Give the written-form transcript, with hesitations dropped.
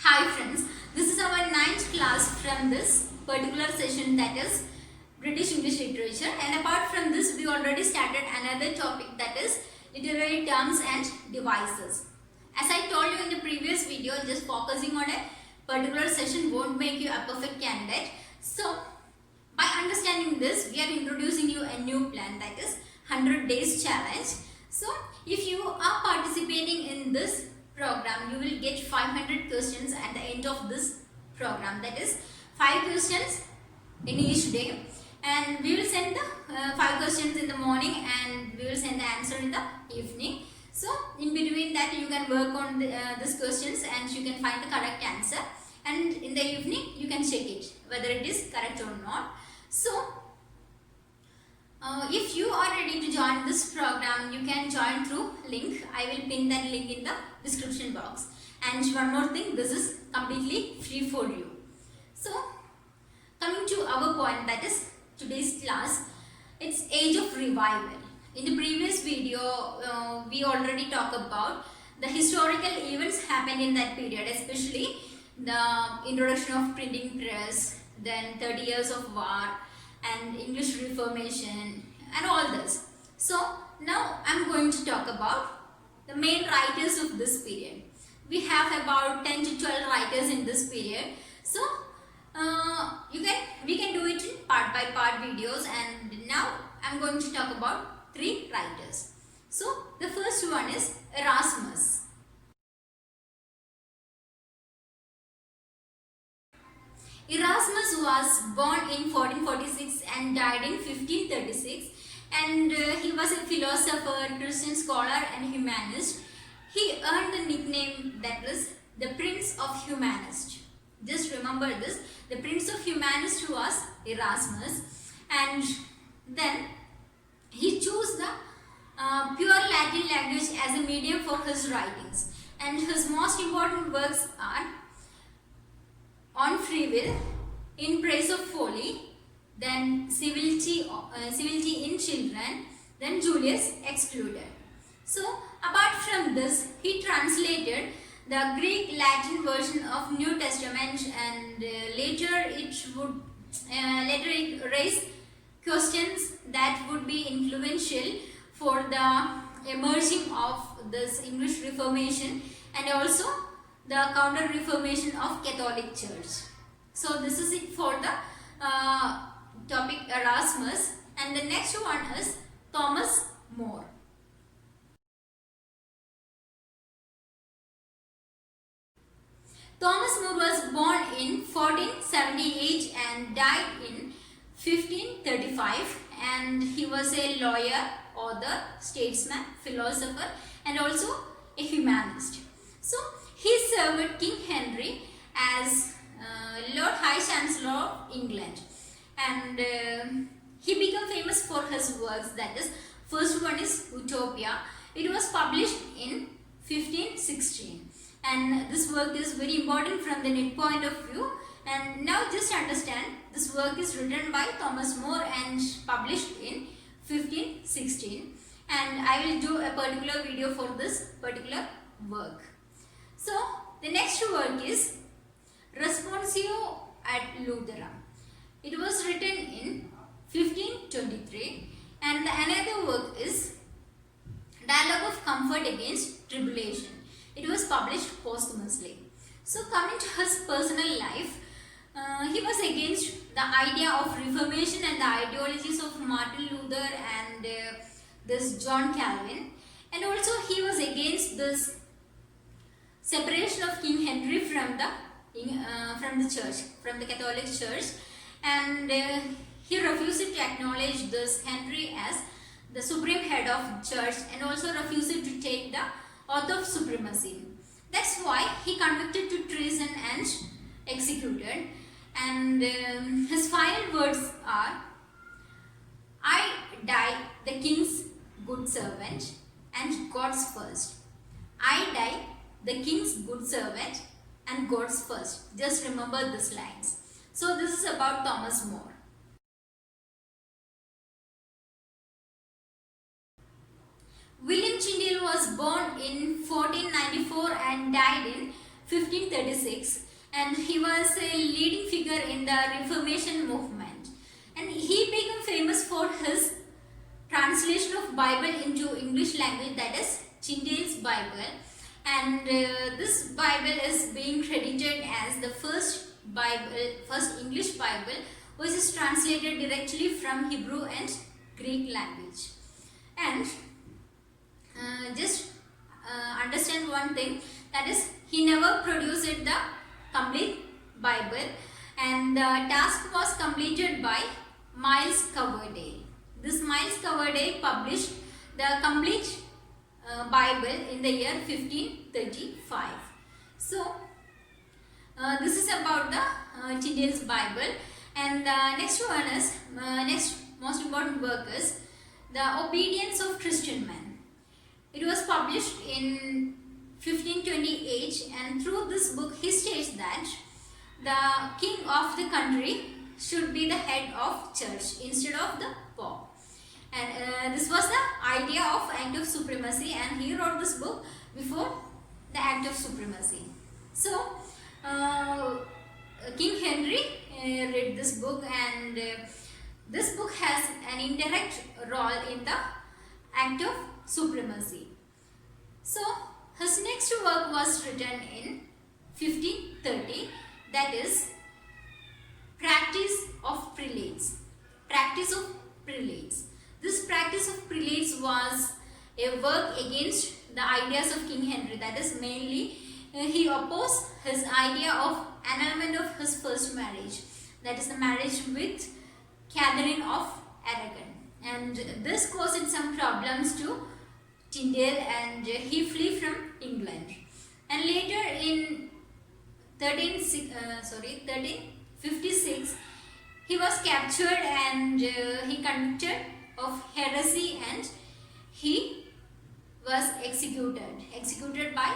Hi friends, this is our ninth class from this particular session, that is British English Literature, and apart from this we already started another topic, that is literary terms and devices. As I told you in the previous video, just focusing on a particular session won't make you a perfect candidate. So by understanding this, we are introducing you a new plan, that is 100 days challenge. So if you are participating in this program, you will get 500 questions at the end of this program, that is 5 questions in each day, and we will send the 5 questions in the morning and we will send the answer in the evening. So in between that you can work on these questions and you can find the correct answer, and in the evening you can check it whether it is correct or not. So if you are ready to join this program, you can join through link. I will pin that link in the description box. And one more thing, this is completely free for you. So coming to our point, that is today's class, it's age of revival. In the previous video, we already talked about the historical events happened in that period, especially the introduction of printing press, then 30 years of war, and English Reformation and all this. So now I'm going to talk about the main writers of this period. We have about 10 to 12 writers in this period. So we can do it in part by part videos, and now I'm going to talk about 3 writers. So the first one is Erasmus. Erasmus was born in 1446 and died in 1536, and he was a philosopher, Christian scholar and humanist. He earned the nickname that was the Prince of Humanists. Just remember this, the Prince of Humanists was Erasmus, and then he chose the pure Latin language as a medium for his writings, and his most important works are On Free Will, In Praise of Folly, then Civility in Children, then Julius Excluded. So apart from this, he translated the Greek Latin version of New Testament, and later it raised questions that would be influential for the emerging of this English Reformation and also the counter-reformation of Catholic Church. So this is it for the topic Erasmus, and the next one is Thomas More. Thomas More was born in 1478 and died in 1535, and he was a lawyer, author, statesman, philosopher and also a humanist. So he served King Henry as Lord High Chancellor of England, and he became famous for his works. That is, first one is Utopia. It was published in 1516, and this work is very important from the net point of view. And now just understand, this work is written by Thomas More and published in 1516, and I will do a particular video for this particular work. So the next work is Responsio ad Lutheram. It was written in 1523, and another work is Dialogue of Comfort Against Tribulation. It was published posthumously. So coming to his personal life, he was against the idea of Reformation and the ideologies of Martin Luther and this John Calvin, and also he was against this separation of King Henry from the church, from the Catholic Church, and he refused to acknowledge this Henry as the supreme head of church, and also refused to take the oath of supremacy. That's why he convicted to treason and executed, and his final words are, "I die the king's good servant and God's first. I die the king's good servant and God's first." Just remember these lines. So this is about Thomas More. William Tyndale was born in 1494 and died in 1536, and he was a leading figure in the Reformation movement, and he became famous for his translation of Bible into English language, that is Tyndale's Bible. And this Bible is being credited as the first English Bible, which is translated directly from Hebrew and Greek language. And just understand one thing, that is he never produced the complete Bible, and the task was completed by Miles Coverdale. This Miles Coverdale published the complete Bible in the year 1535. So this is about the Tyndale's Bible. And the next one is next most important work is The Obedience of Christian Men. It was published in 1528, and through this book he states that the king of the country should be the head of church instead of the pope. And this was the idea of Act of Supremacy, and he wrote this book before the Act of Supremacy. So King Henry read this book, and this book has an indirect role in the Act of Supremacy. So his next work was written in 1530, that is Practice of Prelates. Practice of Prelates. This Practice of Prelates was a work against the ideas of King Henry, that is mainly he opposed his idea of annulment of his first marriage, that is the marriage with Catherine of Aragon, and this caused some problems to Tyndale, and he fled from England. And later in 1356 he was captured, and he convicted of heresy, and he was executed by